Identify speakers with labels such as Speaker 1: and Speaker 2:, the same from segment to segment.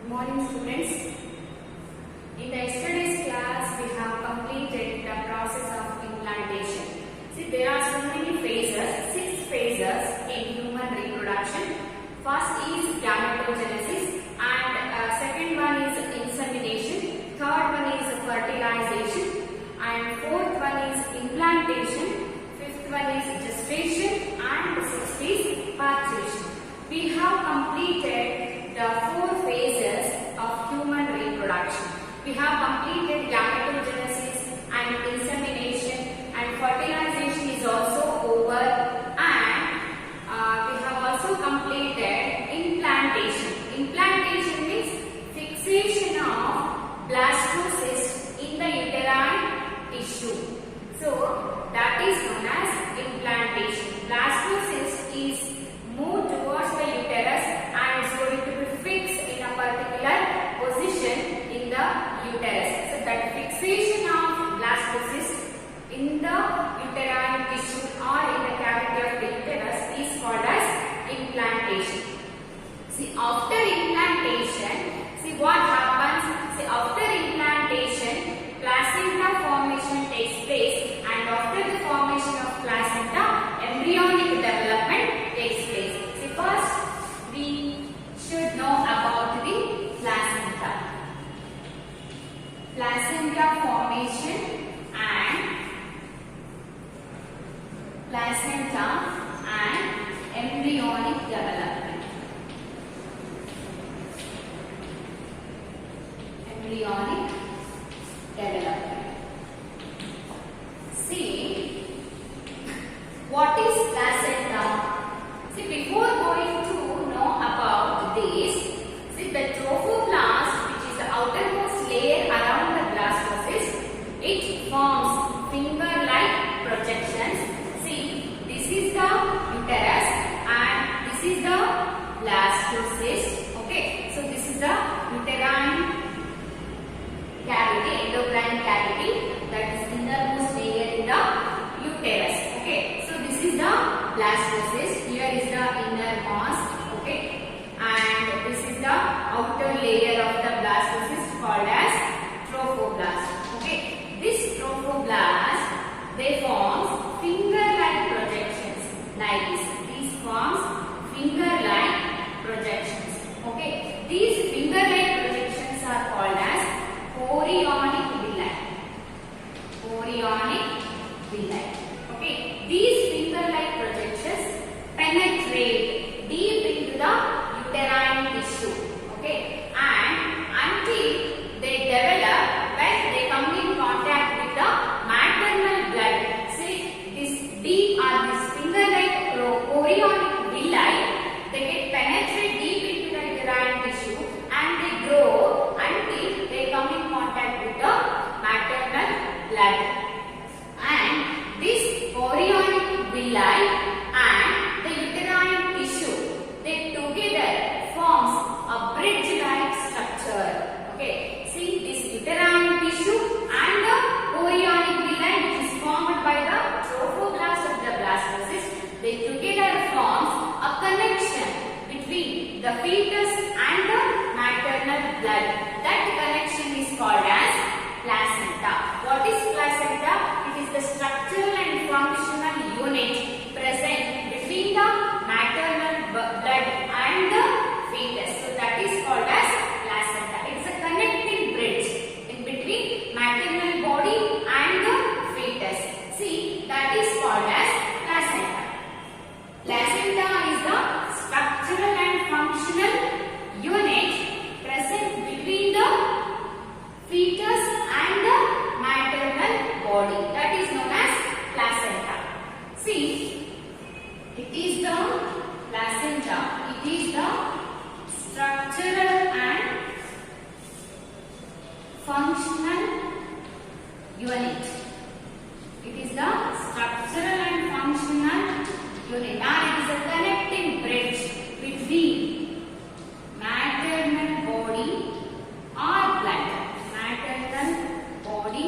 Speaker 1: Good morning, students. In the yesterday's class, we have completed the process of implantation. See, there are so many phases, 6 phases in human reproduction. First is gametogenesis, and second one is insemination. Third one is fertilization, and fourth one is implantation. Fifth one is gestation, and sixth is parturition. We have completed the 4 phases of human reproduction. We have completed gametogenesis and insemination, and fertilization is also over, and we have also completed implantation. Implantation means fixation of blastocyst in the uterine tissue. So that is known as implantation. Blastocyst is moved towards the uterus and is going to be fixed in a particular position in the uterus. So that fixation of blastocyst in the uterine tissue or in the cavity of the uterus is called as implantation. See, after implantation, see what happens. See, after implantation, placenta formation takes place, and after the formation of placenta, embryonic development takes place. See, first we should know about the placenta. Placenta formation and embryonic development. Embryonic development. See, what is placenta? See, before going to know about this, see, the trophoblast, which is the outermost layer around the blastocyst, it forms finger-like projections. See, this is the uterus and this is the blastocyst. Okay, so this is the uterine cavity, endocrine cavity, that is innermost layer in the uterus. Okay, so this is the blastocyst. Here is the innermost. Okay, and this is the outer layer of the blastocyst called as trophoblast. Okay, this trophoblast, they forms finger-like projections like this. These forms finger-like projections. Okay, these finger-like projections are called as chorionic villi. Chorionic villi. Okay, these finger-like projections penetrate deep into the uterine tissue. Okay, and until they develop, when they come in contact with the maternal blood. See, this deep or this finger-like chorionic villi, they get penetrate deep into the uterine tissue and they grow until they come in contact with the maternal blood. And this chorionic villi and the uterine tissue, they together forms a bridge-like structure. Okay, see, this uterine tissue and the chorionic villi, which is formed by the trophoblast of the blastocyst, they together forms a connection between the fetus and the maternal blood. That connection is called as placenta. What is placenta? It is the structural and functional unit present between the maternal blood and the fetus. So that is called as placenta. It is a connecting bridge in between maternal body and the fetus. See, that is called as placenta. Placenta is the structural and functional unit present between the fetus and the maternal body. That is known as placenta. See, it is the placenta. It is the structural and functional unit. It is the structural and functional unit, and it is a connecting bridge between maternal body or blood, maternal body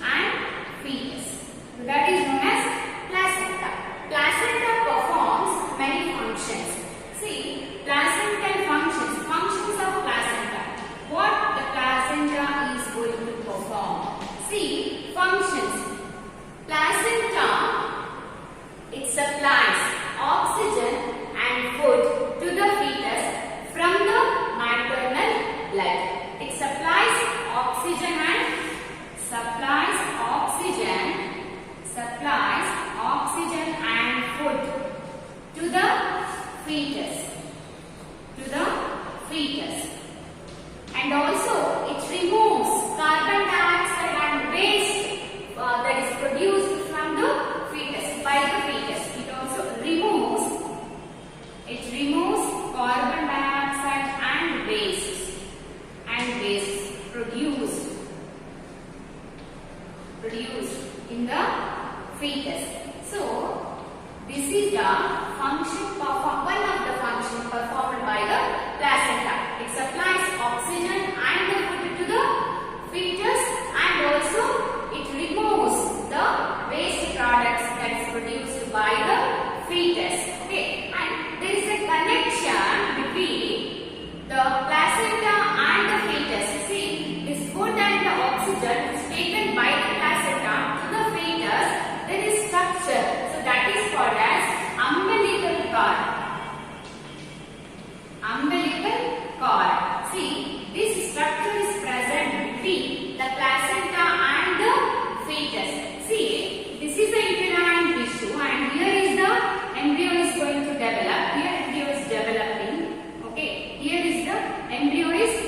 Speaker 1: and fetus. So that is known as placenta. Placenta performs is the one of the function performed by the placenta. It supplies oxygen and the food to the fetus, and also it removes the waste products that is produced by the fetus. Okay, and there is a connection between the placenta and the fetus. You see, this food and the oxygen is taken by the placenta to the fetus. There is structure, so that is called as umbilical cord. Umbilical cord. See, this structure is present between the placenta and the fetus. See, this is the uterine tissue, and here is the embryo is going to develop. Here embryo is developing. Okay, here is the embryo is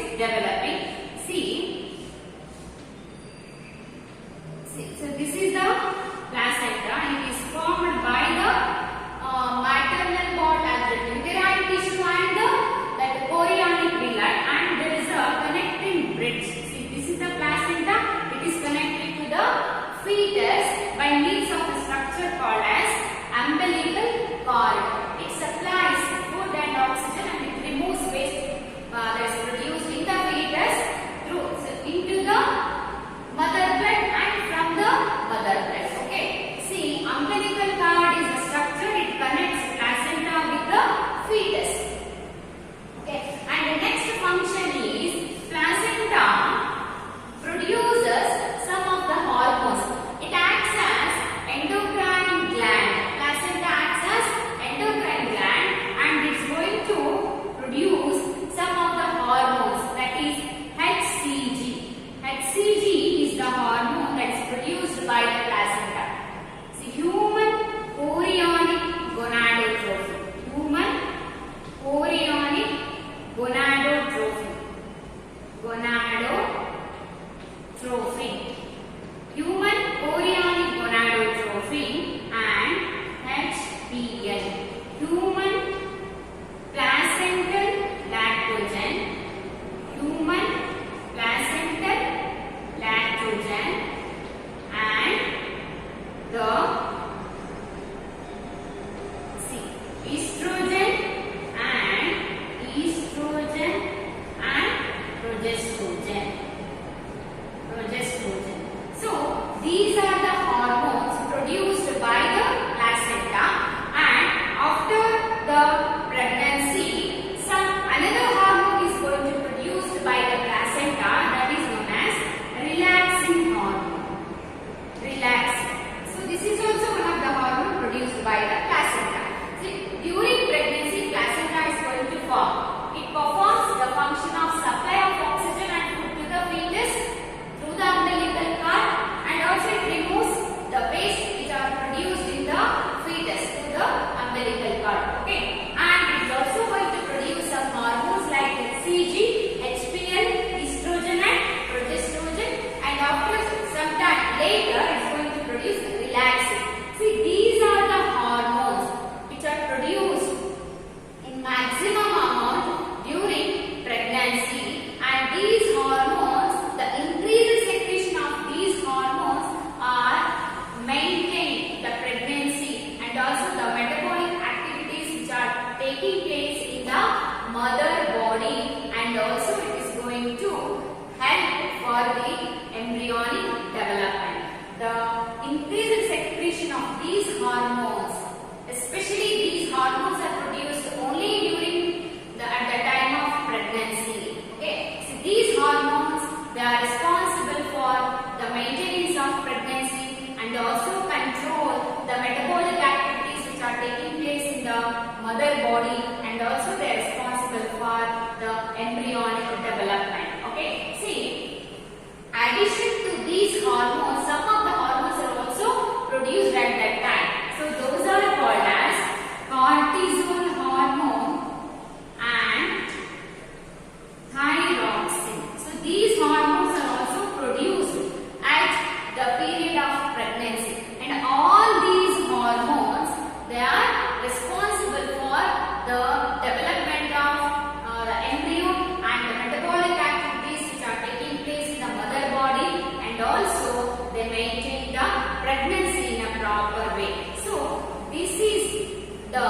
Speaker 1: the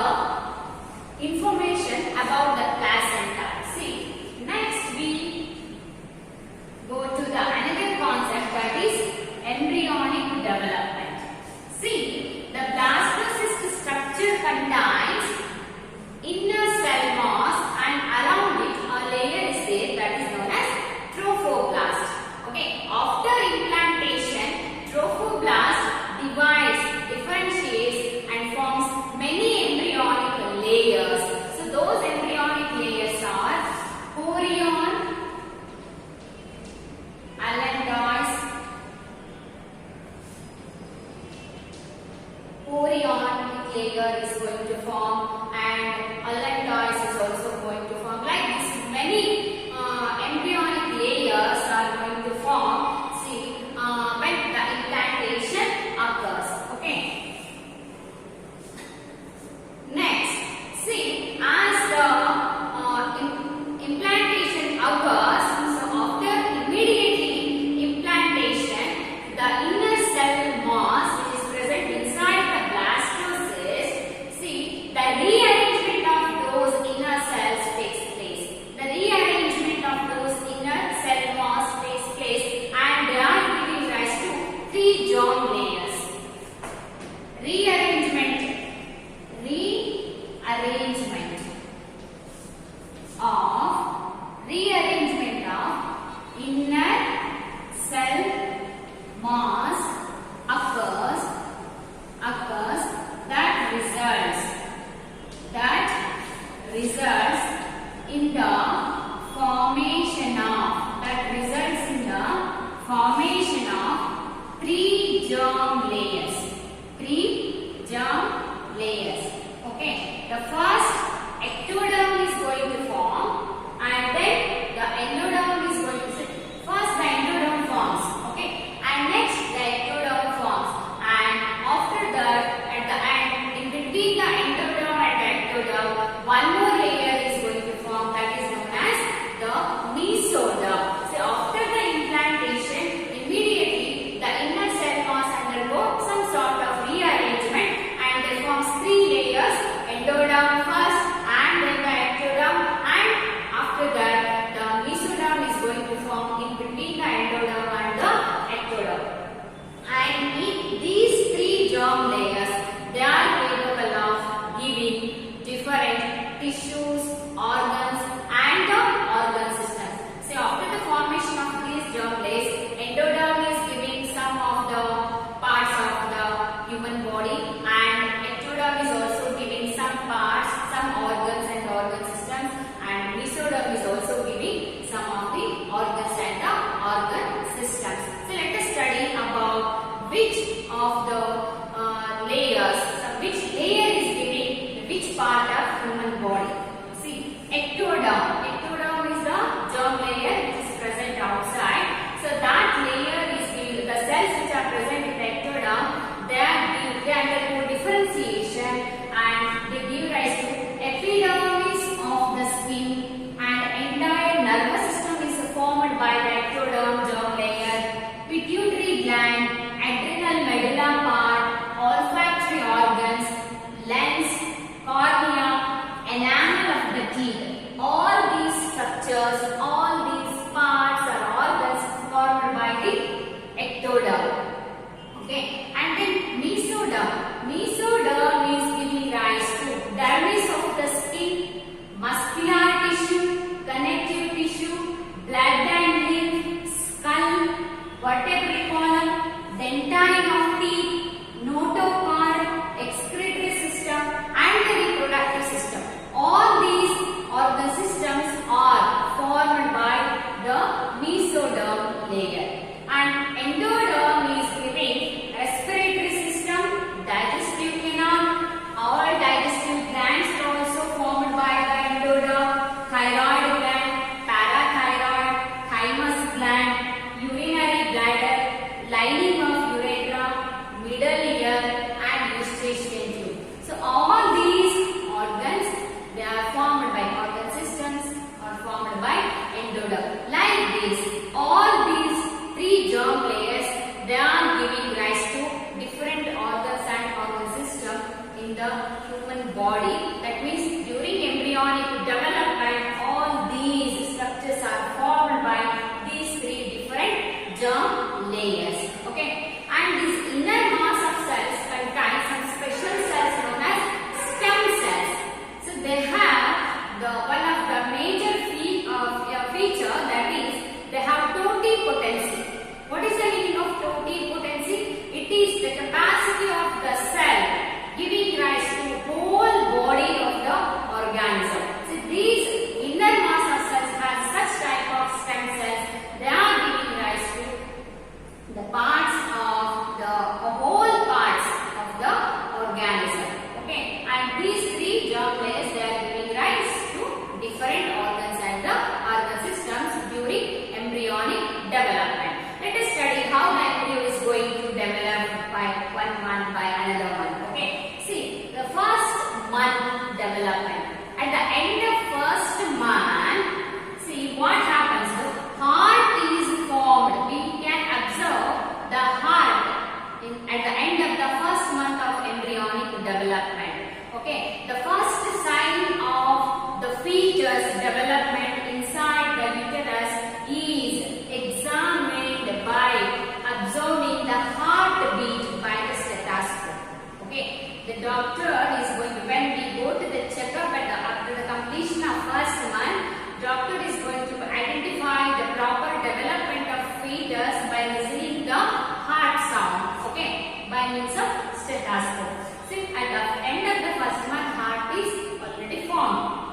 Speaker 1: information about the placenta. See, next we go to the another concept, that is embryonic development. See, the blastocyst structure contains inner cell mass and around it a layer is there that is known as trophoblast. Okay, after implantation, trophoblast divides, differentiates and forms many embryonic layers. So those embryonic layers are chorion, allantois, chorion layer is going to form and allantois is also going to form. Like this, many embryonic layers are going to form. See, when the implantation occurs. Okay. Next, see, as the implantation occurs, so after immediately implantation, the inner cell mass which is present inside the blastocyst, see, the rearrangement of those inner cells takes place. The rearrangement of those inner cell mass takes place and they are giving rise to 3 germ layers. Rearrangement of inner cell mass occurs that results in the formation of 3 germ layers. 3 germ layers. Okay, the first ectoderm is going to form and then the endoderm is going to sit. First the endoderm forms, okay, and next the ectoderm forms, and after that at the end, in between the endoderm and the ectoderm, one more layer is going to form that is known as the mesoderm. So after the implantation, immediately the inner cell mass undergo some sort of rearrangement and they forms 3 layers, endoderm first and then the ectoderm, and after that the mesoderm is going to form in between the endoderm and the ectoderm. And in these 3 germ layers, they are capable of giving different tissues, organs and the organ systems. So after the formation of these germ layers, endoderm is giving some of the parts of the human body and ectoderm is also giving some parts, some organs and organ systems, and mesoderm is also giving some of the organs and the organ systems. So let us study about which of the layers, which layer is giving which part of human body. See, ectoderm is the germ layer which is present outside. So that layer is giving the cells which are present in the ectoderm, they undergo differentiation and they give rise to epidermis of the skin, and entire nervous system is formed by the ectoderm germ layer, pituitary gland, adrenal medulla part, olfactory organs, lens, cornea, enamel of the teeth. All these structures, all these parts or organs formed by the ectoderm. Okay, and then mesoderm. Mesoderm is giving rise to dermis of the skin, muscular tissue, connective tissue, blood and lymph, skull, vertebral column, dentine of teeth, notochord, excretory system and the reproductive system. All these organ systems are formed by the mesoderm layer. And endoderm is giving respiratory system, digestive canal, all digestive glands are also formed by the endoderm, thyroid gland, parathyroid, thymus gland, urinary bladder, lining of urethra, middle ear and eustachian tube. So all these organs, they are formed by organ systems or formed by endoderm. Like this, all these 3 germ layers, they are giving rise to different organs and organ system in the the human body. That means during embryonic development, all these structures are formed by these three different germ layers. Okay, and this inner mass of cells contains some special cells known as stem cells. So they have one of the major feature, that is they have totipotency. What is the meaning of totipotency? It is the capacity of the cell giving rise to whole body of the organism. So these inner mass of cells has such type of stem cells. They are giving rise to the parts of the whole parts of the organism. Okay, and these three germ layers, they are giving rise to different organs and the organ systems during embryonic development. Let us study how the embryo is going to develop by one month, by another month. Okay, see the first month development. At the end of first month, see what happens. The heart is formed. We can observe the heart at the end of the first month of embryonic development. Okay, the first sign of the fetus development inside the uterus is examined by observing the heartbeat by the stethoscope. Okay, the doctor is going to, when we go to the checkup after the completion of first month, doctor is going to identify the proper development of fetus by listening the heart sound. Okay, by means of stethoscope. See, at the end of the first month, heart is already formed.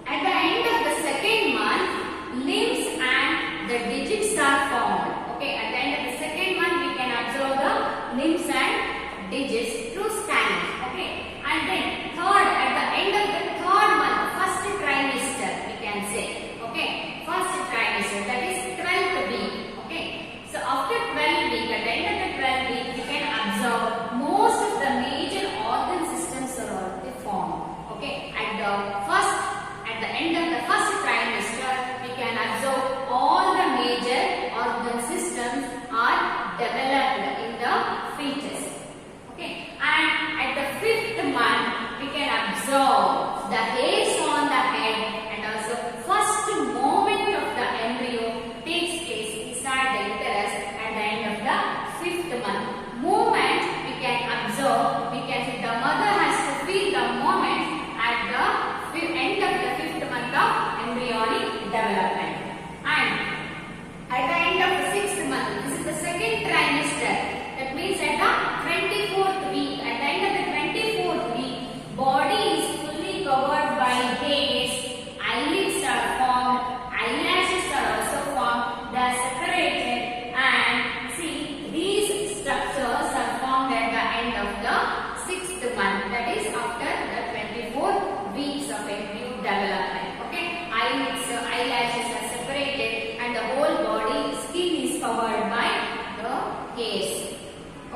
Speaker 1: At the end of the second month, limbs and the digits are formed. Okay, at the end of the second month, we can observe the limbs and digits through scanning. Okay, and then at the end of the third month, first trimester, we can say. Okay, first trimester, that is 12th week. Okay, so after 12 week, at the end of the 12th week, we can observe most of the major organ systems are already formed. Okay, at the end of the first trimester, we can observe all the major organ systems are developed in the fetus. Okay, and at the 5th month, we can observe the hairs on the head, and also first movement of the embryo takes place inside the uterus at the end of the 5th month. Movement we can observe, we can see the mother has to feel the moment at the end of the 5th month of embryonic development. And at the end of the 6th month, this is the second trimester. That means at the 24th week, at the end of the 24th week, body is fully covered by hairs, eyelids are formed, eyelashes are also formed, they are separated, and see these structures are formed at the end of the 6th month, that is after the 24 weeks of embryo development. Okay, eyelashes are separated and the whole body skin is covered by the hairs.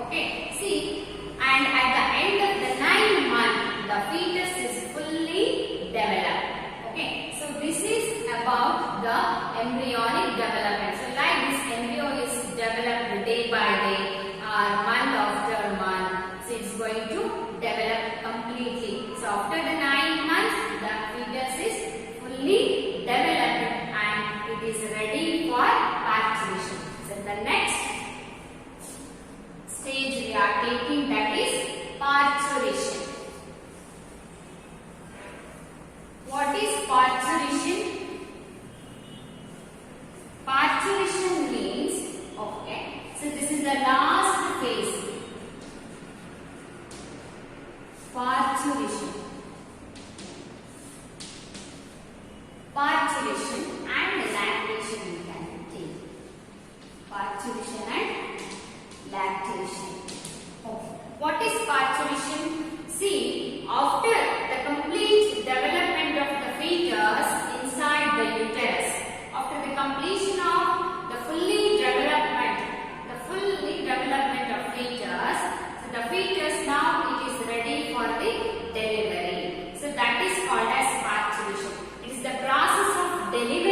Speaker 1: Okay, see, and at the end of the 9th month, the fetus is fully developed. Okay, so this is about the embryonic development. So like this embryo is developed day by day or month after month. So it's going to develop completely. So after the 9 months, the fetus is fully developed and it is ready for parturition. So the next stage we are taking, that is parturition. What is parturition? Parturition means, okay, so this is the last phase. Parturition. Parturition and lactation we can take. Parturition and lactation. Okay. What is parturition? See, after the complete development of the fetus inside the uterus, after the completion of the fully development of fetus, so the fetus now it is ready for the delivery. So that is called as parturition. It is the process of delivery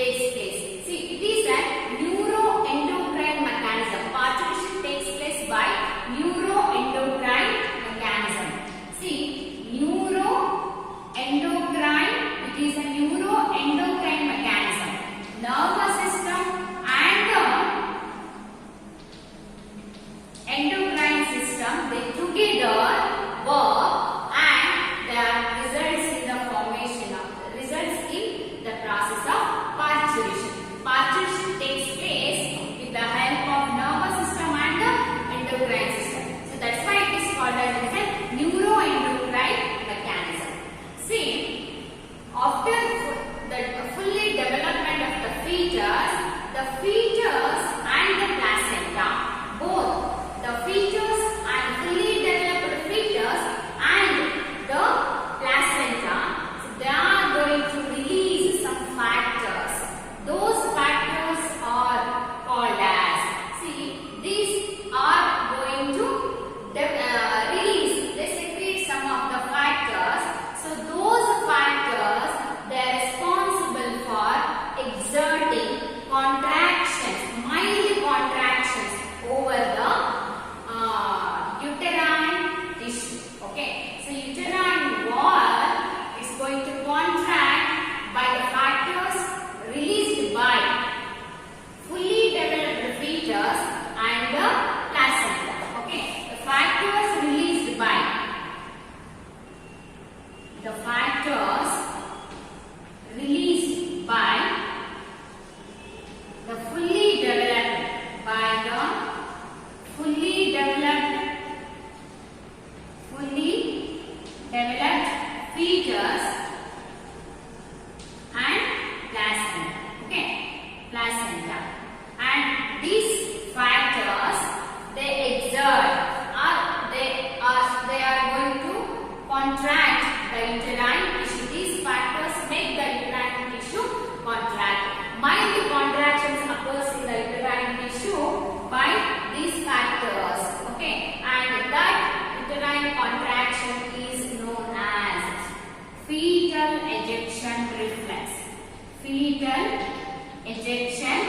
Speaker 1: takes place. See, it is a neuroendocrine mechanism. Parturition takes place by neuroendocrine mechanism. See, neuroendocrine, it is a neuroendocrine mechanism. Nervous system and the endocrine system, they together work and that results in the formation of results in the process of parturition. Parturition takes place with the help of nervous system and the endocrine system. So that's why it is called as a neuroendocrine mechanism. See, after the fully development of the fetus and the placenta, both the fetus and fully developed fetus and the placenta, so they are going to release some factors. Those factors are called as, see, these are going to release, they secrete some of the factors. So those factors, they are responsible for exerting contractions, mild contractions over the uterine tissue. Okay, so uterine wall is going to contract by the factors released by fully developed fetus and the placenta. Okay, the factors released by the fully developed fetus and placenta. Okay, placenta, and these factors, they exert or they are going to contract the uterine tissue. These factors make the uterine tissue contract. Mild contractions occurs in the uterine tissue by these factors. Okay, and that uterine contraction is known as fetal ejection reflex. Fetal ejection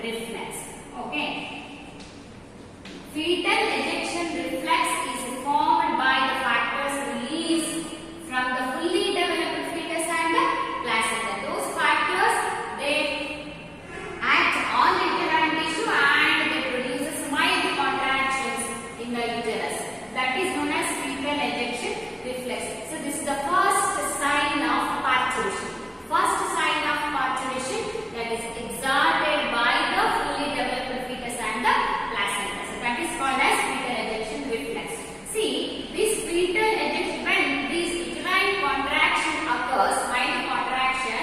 Speaker 1: reflex. Okay, fetal ejection reflex is formed by the factors released from the fully developed fetus and the placenta. Those factors, they act on the uterine tissue and they produce mild contractions in the uterus. That is known as fetal ejection reflex. So this is the first sign of parturition. First sign of parturition, that is exerted by the fully developed fetus and the placenta. So that is called as fetal ejection reflex. See, this fetal ejection, when this uterine contraction occurs, mild contraction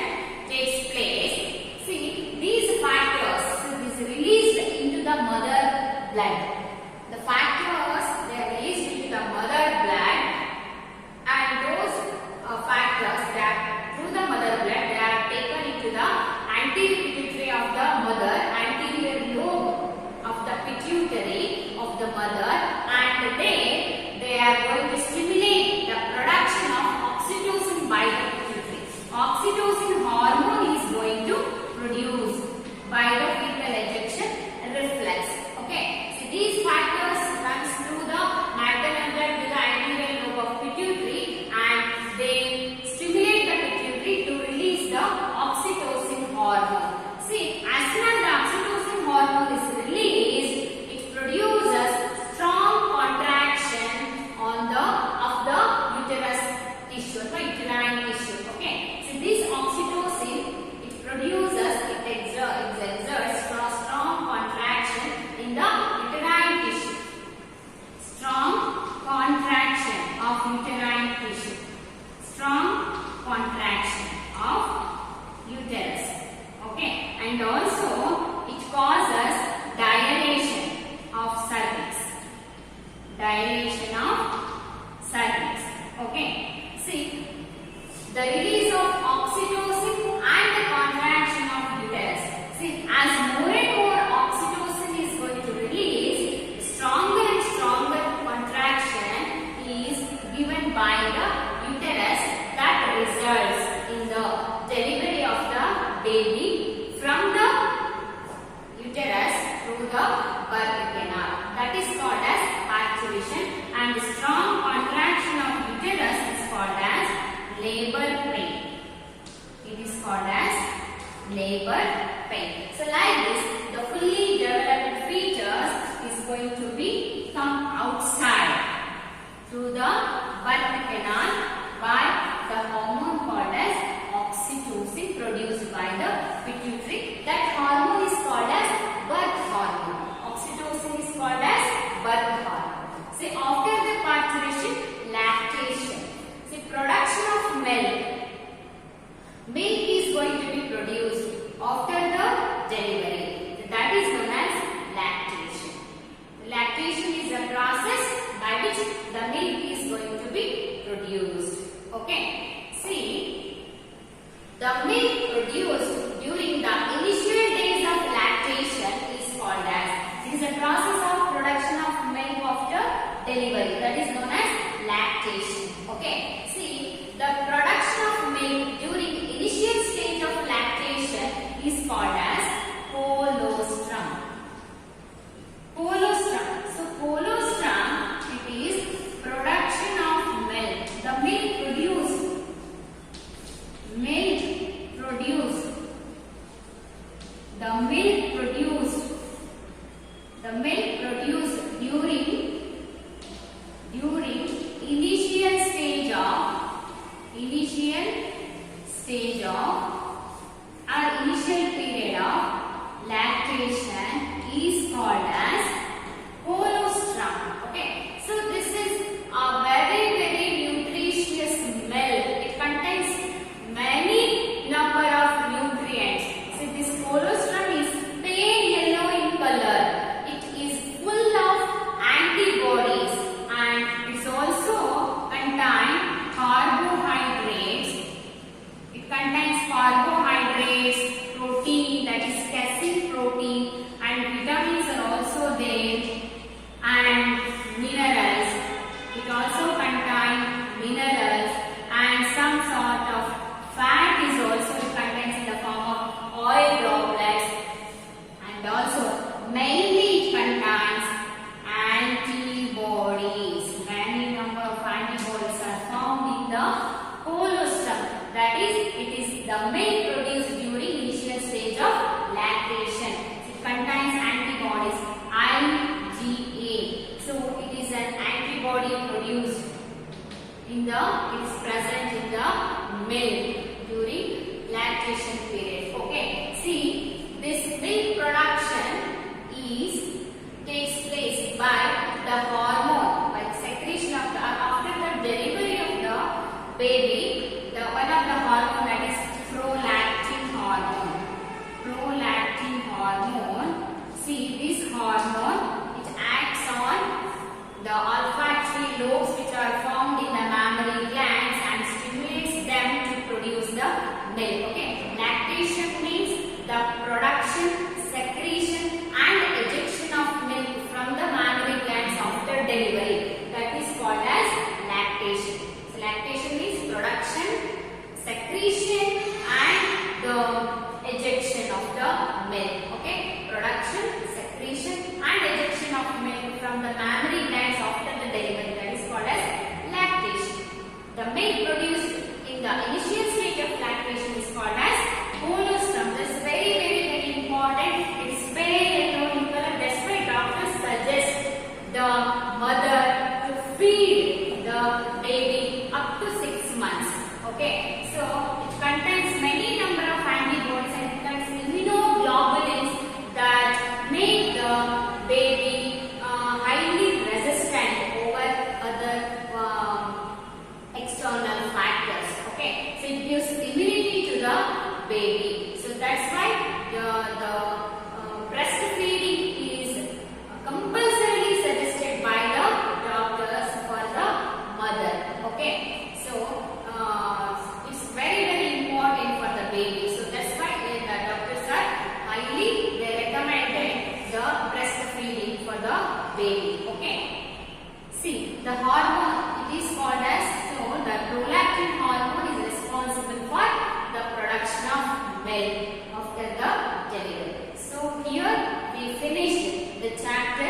Speaker 1: takes place. See, these factors, so this is released into the mother blood. The factors, they are released into the mother blood, and those factors that through the mother blood, they are taken into the anterior pituitary of the mother, anterior lobe of the pituitary of the mother, and they are going to stimulate the production of oxytocin by the pituitary. Oxytocin hormone is going to produce by the fetal ejection reflex. Okay, so these factors runs through the maternal blood to the anterior lobe of pituitary, and they stimulate the pituitary to release the oxytocin hormone. See, as soon as the oxytocin hormone is released, it produces strong contraction of the uterus tissue, the uterine tissue. Okay, so this oxytocin, it exerts strong contraction in the uterine tissue. Strong contraction of uterine tissue. Strong contraction of uterus. Okay, and also it causes dilation of cervix. Dilation of cervix. Okay, see, the release of oxytocin and the contraction of uterus. See, as more and more oxytocin is going to release, stronger and stronger contraction is given by the uterus, that results in the delivery of the baby labor pain. So like this, the fully developed fetus is going to be come outside through the birth canal by the hormone called as oxytocin produced by the pituitary. That hormone is called as birth hormone. Oxytocin is called as birth hormone. See, after the parturition, lactation. See, production of milk. Milk is going to be produced after the delivery. So that is known as lactation. Lactation is a process by which the milk is going to be produced. Okay. See, the milk produced during the initial days of lactation is called as. It is a process of production of milk after delivery. That is known as lactation. Okay. See, the production of milk during initial stage of lactation is called as colostrum. Colostrum. So colostrum, it is production of milk. The milk produced. The milk produced during initial stage of or initial period of lactation is called as colostrum. Okay, so this is a very nutritious milk. It contains many number of nutrients. So this colostrum is pale yellow in color. It is full of antibodies and it also contains carbohydrates. It contains carbohydrates, protein, that is casein protein, and vitamins are also there, and minerals. It also contains minerals and some sort of fat is also contains in the form of oil droplets, and also mainly it contains antibodies. Many number of antibodies are found in the colostrum. That is, it is the milk produced during initial stage of lactation. It contains antibodies IgA. So it is an antibody produced in the, it is present in the milk during lactation period. Okay. See, this milk production takes place by the hormone, by the secretion of the, after the delivery of the baby. One of the hormone, that is prolactin hormone. Prolactin hormone. See, this hormone, it acts on the olfactory lobes which are found in the mammary glands and stimulates them to produce the milk. Okay. Lactation means the production, secretion and ejection of milk from the mammary glands after delivery. That is called as lactation. So lactation means production, secretion and the ejection of the milk. Okay, production, secretion and ejection of milk from the mammary glands after the delivery. That is called as lactation. The milk produced in the initial stage of lactation is called as colostrum. This is very important. It is pale yellow in color. That's why doctors suggest the mother to feed the baby up to 6 months. Okay, so it contains many number of antibodies and it contains immunoglobulins that make the baby highly resistant over other external factors. Okay, so it gives immunity to the baby. So that's why the breastfeeding is compulsorily suggested by the doctors for the mother. Okay, so it's very important for the baby. So that's why the doctors are highly recommended the breastfeeding for the baby. Okay. See, the hormone, it is called as, so the prolactin hormone is responsible for the production of milk after the delivery. So here we finished the chapter